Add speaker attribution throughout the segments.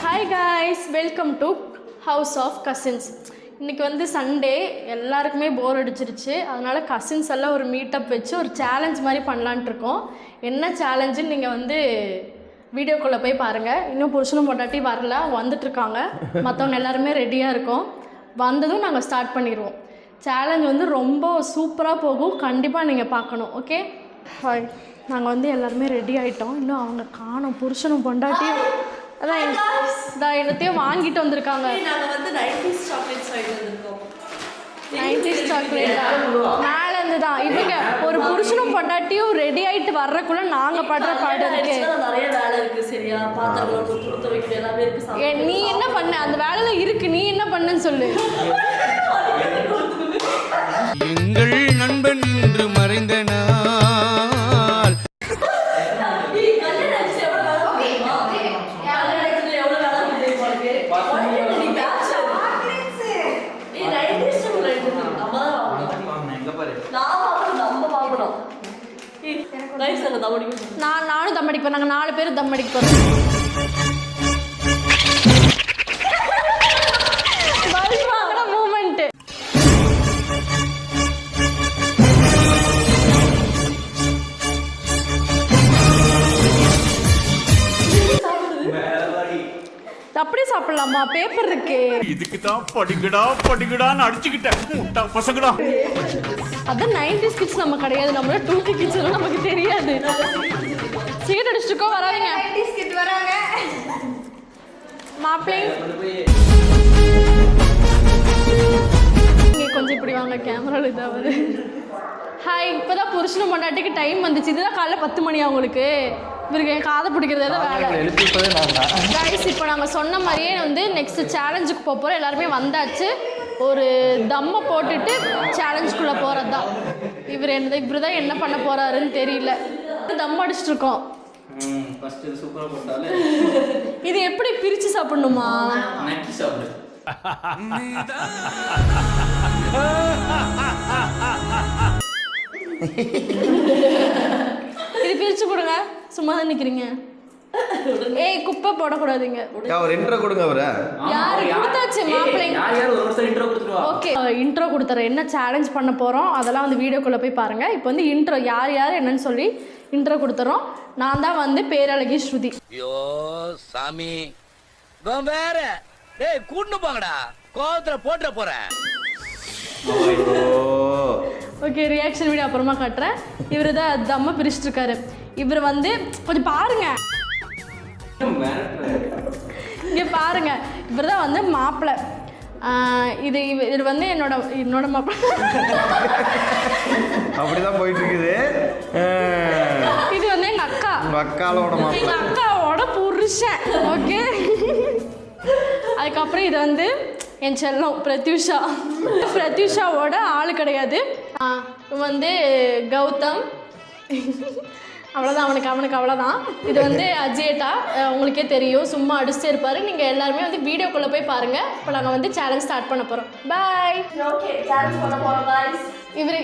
Speaker 1: Hi guys, welcome to house of cousins. இன்றைக்கி வந்து Sunday, எல்லாருக்குமே போர் அடிச்சிருச்சு. அதனால் கசின்ஸ் எல்லாம் ஒரு மீட்டப் வச்சு ஒரு சேலஞ்ச் மாதிரி பண்ணலான்ட்டு இருக்கோம். என்ன சேலஞ்சுன்னு நீங்கள் வந்து வீடியோக்குள்ளே போய் பாருங்கள். இன்னும் புருஷனும் பொண்டாட்டி வரல, வந்துட்டுருக்காங்க. மற்றவங்க எல்லாருமே ரெடியாக இருக்கோம். வந்ததும் நாங்கள் ஸ்டார்ட் பண்ணிடுவோம். சேலஞ்ச் வந்து ரொம்ப சூப்பராக போகும், கண்டிப்பாக நீங்கள் பார்க்கணும். Okay, hi. நாங்கள் வந்து எல்லாருமே ரெடி ஆகிட்டோம். இன்னும் அவங்க காணோம், புருஷனும் பொண்டாட்டியும். அதான் என்னத்தையும் வாங்கிட்டு வந்திருக்காங்க.
Speaker 2: நாங்கள் வந்து 90s சாக்லேட்ஸ் வாங்கிட்டு வந்திருக்கோம்.
Speaker 1: 90s சாக்லேட்டா? மேலேருந்து தான். இவங்க ஒரு புருஷனும் பொண்டாட்டியும் ரெடி ஆகிட்டு வர்றக்குள்ள நாங்கள் படுற பாடு இருக்கு.
Speaker 2: நிறைய வேலை இருக்குது. சரியா, பாத்திரம் கொடுத்து வைக்கிற எல்லாமே இருக்குது.
Speaker 1: நீ என்ன பண்ண? அந்த வேலையில் இருக்கு, நீ என்ன பண்ணன்னு சொல்லு.
Speaker 3: எங்கள் நண்பன் என்று மறைந்த நாள்
Speaker 1: நானும் தம் அடிப்பேன். நாங்கள் 4 பேர் தம் அடிக்க போகிறோம். மூமெண்ட் அப்படியே சாப்பிடலாமா? பேப்பர் இருக்கு.
Speaker 4: இதுக்கு தான் படிக்கடான்னு அடிச்சுக்கிட்டேன் முட்டா பசங்கடா.
Speaker 1: அதான் 90s கிட்ஸ் நம்ம கிடையாது, நம்மள 2K கிட்ஸ் எல்லாம் நமக்கு தெரியாது. சீட் அடிச்சுக்கோ, வராதீங்க.
Speaker 5: 90s கிட் வராங்க.
Speaker 1: மாப்பிள்ளை நீங்க கொஞ்சம் இப்படி வாங்க, கேமரால இதாவது. ஹாய். இப்போதான் புருஷனும் பொண்டாட்டிக்கு டைம் வந்துச்சு. இதுதான் காலைல 10 மணி அவங்களுக்கு. இவருக்கு என் காதை பிடிக்கிறது தான் வேலை. கைஸ், இப்போ நாங்கள் சொன்ன மாதிரியே வந்து நெக்ஸ்ட் சேலஞ்சுக்கு போகிறோம். எல்லாருமே வந்தாச்சு. ஒரு தம்மை போட்டுட்டு சேலஞ்சுக்குள்ளே போகிறது தான். இவர் தான் என்ன பண்ண போகிறாருன்னு தெரியல. தம் அடிச்சுட்டு இருக்கோம். இது எப்படி பிரித்து சாப்பிடணுமா? இது பிரிச்சு கொடுங்க. சும்மா தான் நிக்கிறீங்க. ஏய், குப்பை போடக்கூடாதுங்க.
Speaker 6: ஒரு இன்ட்ரோ கொடுங்க. அவரை
Speaker 1: யாரு கொடுத்தாச்சு? மாப்பிள்ளை. ஓகே, இன்ட்ரோ கொடுத்துறேன். என்ன சேலஞ்ச் பண்ண போகிறோம் அதெல்லாம் வந்து வீடியோக்குள்ளே போய் பாருங்கள். இப்போ வந்து இன்ட்ரோ யார் என்னன்னு சொல்லி இன்ட்ரோ கொடுத்துறோம். நான் தான் வந்து பேரழகி ஸ்ருதி.
Speaker 3: ஐயோ சாமி, வேற கூட்டு போங்கடா, கோவத்துல போட்டுற போறேன்.
Speaker 1: ஓகே, ரியாக்ஷன் வீடியோ அப்புறமா காட்டுறேன். இவர் தான் தம்மை பிரிச்சுட்டு இருக்காரு. இவர் வந்து கொஞ்சம் பாருங்க, இங்கே பாருங்க. இவர் தான் வந்து மாப்பிள்ளை. இது வந்து என்னோட மாப்பிள்ளை.
Speaker 6: அப்படிதான் போயிட்டு இருக்குது.
Speaker 1: இது வந்து எங்கள் அக்கா. எங்கள் அக்காவோட புருஷன். ஓகே, அதுக்கப்புறம் இது வந்து என் செல்லம் பிரத்யூஷா. பிரத்யூஷாவோட ஆள் கிடையாது. வந்து கௌதம். அவ்வளோதான், அவனுக்கு அவ்வளோதான். இது வந்து அஜேட்டா, உங்களுக்கே தெரியும், சும்மா அடிச்சுட்டே இருப்பார். நீங்கள் எல்லாருமே வந்து வீடியோக்குள்ளே போய் பாருங்கள். இப்போ நாங்கள் வந்து சேலஞ்ச் ஸ்டார்ட் பண்ண போகிறோம். பாய்.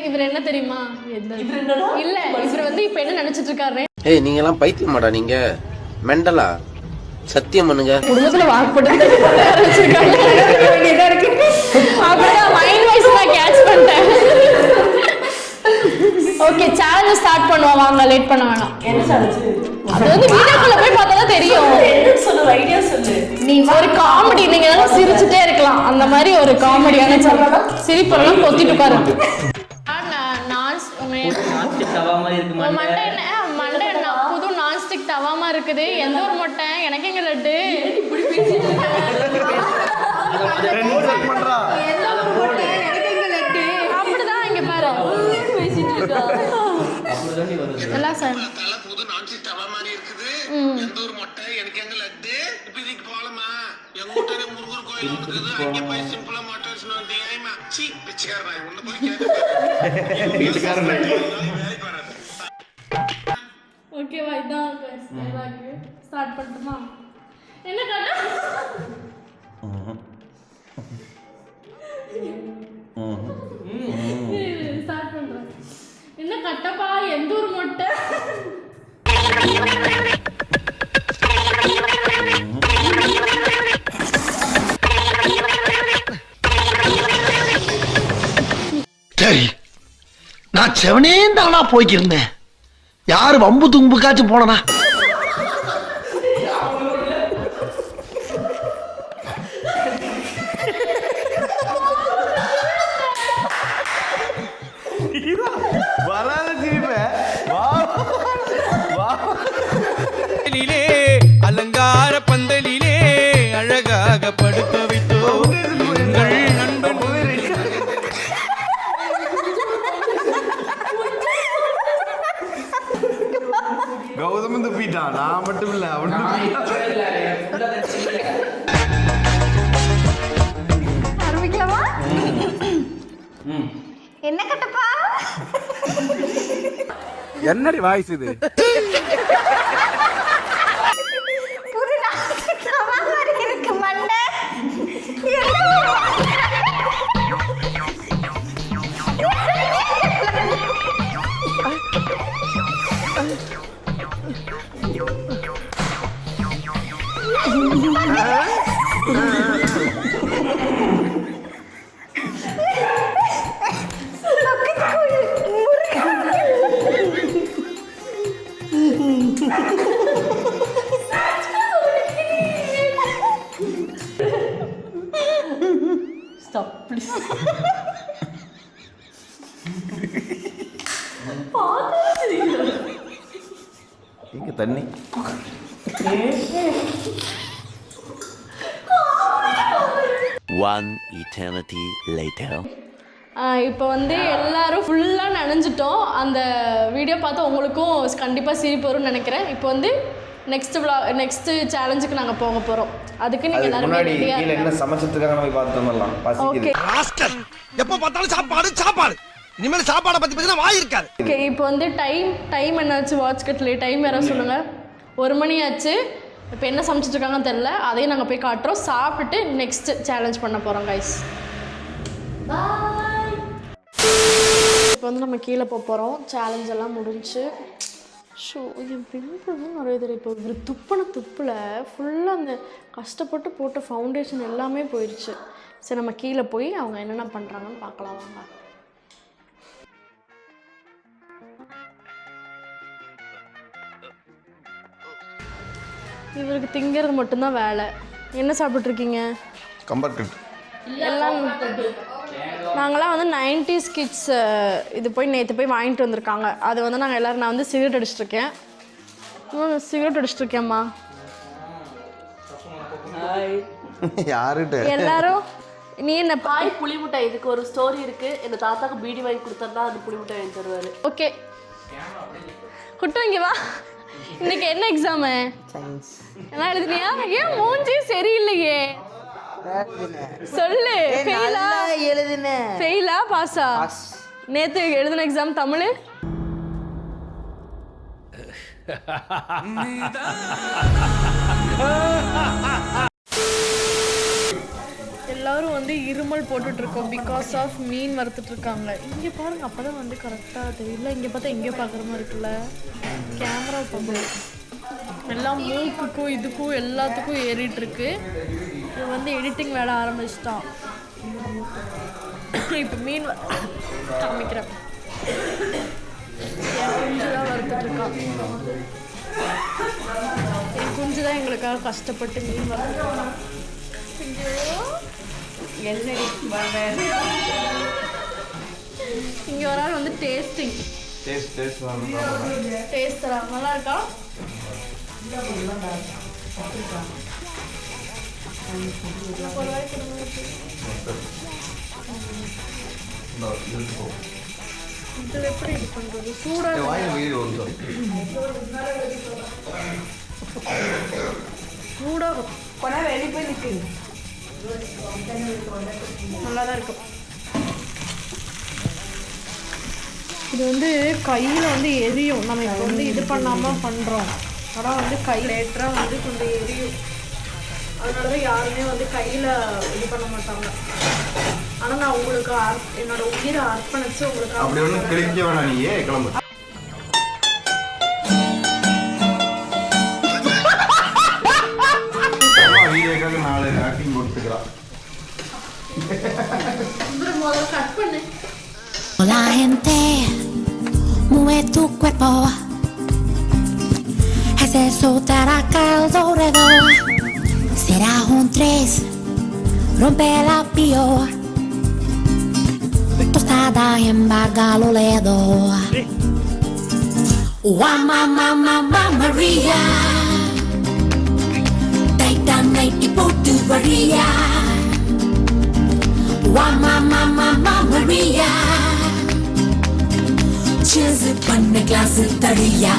Speaker 1: இவர் என்ன தெரியுமா? இல்லை, இவர் வந்து இப்போ என்ன நினச்சிட்டு இருக்காரு?
Speaker 7: ஏய், நீங்கெல்லாம் பைத்தியமாடா, நீங்க மெண்டலா? சத்தியம் பண்ணுங்க.
Speaker 1: குடும்பத்தில் வாக்குப்பட்டு அப்படியே மைண்ட் வாய்ஸ் நான் கேட்ச் பண்ணிட்டேன். ஓகே, சேலஞ்ச் ஸ்டார்ட் பண்ணுவோம். வாங்க, லேட் பண்ண வேணாம்.
Speaker 2: என்ன சேலஞ்ச்?
Speaker 1: அது வந்து வீடியோக்குள்ள போய் பார்த்தா தான் தெரியும்.
Speaker 2: என்ன சொல்லு, ஐடியா சொல்லு.
Speaker 1: நீ ஒரு காமெடி, நீங்க எல்லாம் சிரிச்சுட்டே இருக்கலாம். அந்த மாதிரி ஒரு காமெடியான சொல்லலாம். சிரிப்பெல்லாம் பொத்திட்டு பாரு. மண்டை என்ன புது நான்ஸ்டிக் தவாமா இருக்குது. எந்த ஒரு மொட்டை? எனக்கு எங்க லட்டு? அப்படிதான் இங்க பாரு. எல்லாம் சார் ஓகேவா? இதான் ஸ்டார்ட் பண்ணட்டுமா? என்ன காட்டு? ஸ்டார்ட் பண்றேன். என்ன கட்டப்பா எந்த ஒரு மொட்டை?
Speaker 5: சரி, நான் செவனே தானா போய்க்கிருந்தேன். யாரு வம்பு தும்புக்காச்சும் போனா?
Speaker 6: வராத சிரிப்ப
Speaker 3: அலங்கார பந்தலிலே அழகாக படுக்க வைத்தோம் எங்கள் நண்பன்.
Speaker 6: கௌதம் துப்பிட்டான், நான் மட்டும் இல்ல அவன்.
Speaker 8: ஆரம்பிக்கலாமா? என்ன கட்டப்பா?
Speaker 6: என்னடி வாய்ஸ் இது?
Speaker 8: புது நாட்டுக்கவா மாதிரி இருக்கு மண்டை.
Speaker 2: Stop, please.
Speaker 6: இங்க தண்ணி.
Speaker 9: One eternity later.
Speaker 1: இப்போ வந்து எல்லாரும் ஃபுல்லாக நனைஞ்சிட்டோம். அந்த வீடியோ பார்த்து உங்களுக்கும் கண்டிப்பாக சிரிப்பு வரும்னு நினைக்கிறேன். இப்போ வந்து நெக்ஸ்ட் சேலஞ்சுக்கு நாங்கள் போக போகிறோம். அதுக்கு நீங்கள் எல்லாரும்
Speaker 6: முன்னாடி கீழ என்ன சமைச்சிருக்காங்க போய் பார்த்து வந்துடலாம்.
Speaker 1: ஓகே
Speaker 5: எப்ப பார்த்தாலும் சாப்பாடு சாப்பாடு. இனிமேல் சாப்பாடை பத்தி பேசினா வாய் இருக்காது.
Speaker 1: ஓகே. இப்போ வந்து டைம் என்னாச்சு? வாட்ச் கட்டில் டைம் யாராவது சொல்லுங்கள். 1 மணி ஆச்சு. இப்போ என்ன சமைச்சிட்ருக்காங்கன்னு தெரில. அதையும் நாங்கள் போய் காட்டுறோம். சாப்பிட்டுட்டு நெக்ஸ்ட் சேலஞ்ச் பண்ண போகிறோம் கைஸ். இப்போ வந்து நம்ம கீழே போகிறோம். சேலஞ்ச் எல்லாம் முடிஞ்சு. ஷோ என் பிம்பிள்ஸும் நிறைய தெரியும். இப்போ ஒரு துப்பில் ஃபுல்லாக அந்த கஷ்டப்பட்டு போட்ட ஃபவுண்டேஷன் எல்லாமே போயிடுச்சு. சரி நம்ம கீழே போய் அவங்க என்னென்ன பண்ணுறாங்கன்னு பார்க்கலாம் வாங்க. இவருக்கு திங்கிறது மட்டும்தான் வேலை. என்ன சாப்பிட்ருக்கீங்க?
Speaker 6: கம்பர்கட்.
Speaker 1: எல்லாம் நாங்களாம் வந்து 90s கிட்ஸ் இது போய் நேற்று போய் வாங்கிட்டு வந்திருக்காங்க. அது வந்து நாங்கள் எல்லோரும் நான் வந்து சிகரெட் அடிச்சிட்ருக்கேன். சிகரெட் அடிச்சிட்ருக்கேம்மா.
Speaker 6: யாருட்ட
Speaker 1: எல்லாரும் நீ என்ன
Speaker 2: பாய் புளி மிட்டாய். இதுக்கு ஒரு ஸ்டோரி இருக்கு. எங்க தாத்தாக்கு பீடி வாங்கி கொடுத்தா அந்த புளி மிட்டாய் வாங்கி தருவாரு.
Speaker 1: ஓகே குட்டும் இங்கே வா. இன்னைக்கு என்ன எக்ஸாமு? என்ன எழுதுனியா? ஏன் மூஞ்சி சரியில்லையே சொல்லு. ஃபெயிலா பாஸா? நேத்து எழுதின எக்ஸாம் தமிழ். எல்லாரும் வந்து இருமல் போட்டுட்டு இருக்கோம் பிகாஸ் ஆஃப் மீன் வறுத்துட்டு இருக்காங்க. இங்கே பாருங்க, அப்பதான் வந்து கரெக்டாக தெரியல. இங்கே பார்த்தா எங்கே பார்க்குற மாதிரி இருக்குல்ல. கேமரா பார்க்கல. எல்லாம் மூக்குக்கும் இதுக்கும் எல்லாத்துக்கும் ஏறிட்டு இருக்கு. இது வந்து எடிட்டிங் வேலை ஆரம்பிச்சிட்டான். இப்போ மீன் காமிக்கிறேன். என் குஞ்சு தான் வறுத்துட்டு இருக்கான். என் குஞ்சு தான் எங்களுக்காக கஷ்டப்பட்டு மீன் வறுத்துட்டு. இங்க ஒரு ஆள் வந்து டேஸ்டிங் டேஸ்ட் தராங்க. நல்லா இருக்கா? இதில் எப்படி இது பண்றது? சூடாக சூடாக கொஞ்ச வெளியே போய் நிற்கு. நல்லா தான் இருக்கும். இது வந்து கையில் வந்து எரியும். நம்ம இப்போ வந்து இது பண்ணாமல் பண்ணுறோம். ஆனால் வந்து கை லேட்டராக வந்து கொஞ்சம் எரியும். அதனால தான் யாருமே வந்து கையில் இது பண்ண மாட்டாங்க. ஆனால் நான் உங்களுக்கு என்னோட உயிரை அர்ப்பணிச்சு உங்களுக்கு
Speaker 6: அப்படி ஒன்றும் கிழிக்க வேணாம் நீயே கிளம்பு. வீடியோக்காக 4 ஆக்டிங் கொடுத்துக்கிறான்.
Speaker 1: முதல்ல கட் பண்ணு.
Speaker 10: La gente mueve tu cuerpo, hace soltar acá alrededor. Será un 3, rompe la pio, tostada embarga lo ledo. Mamma Maria, Titanic y Portugaria. Mamma Maria, cheers பண்ண கிளாஸ் தடியா.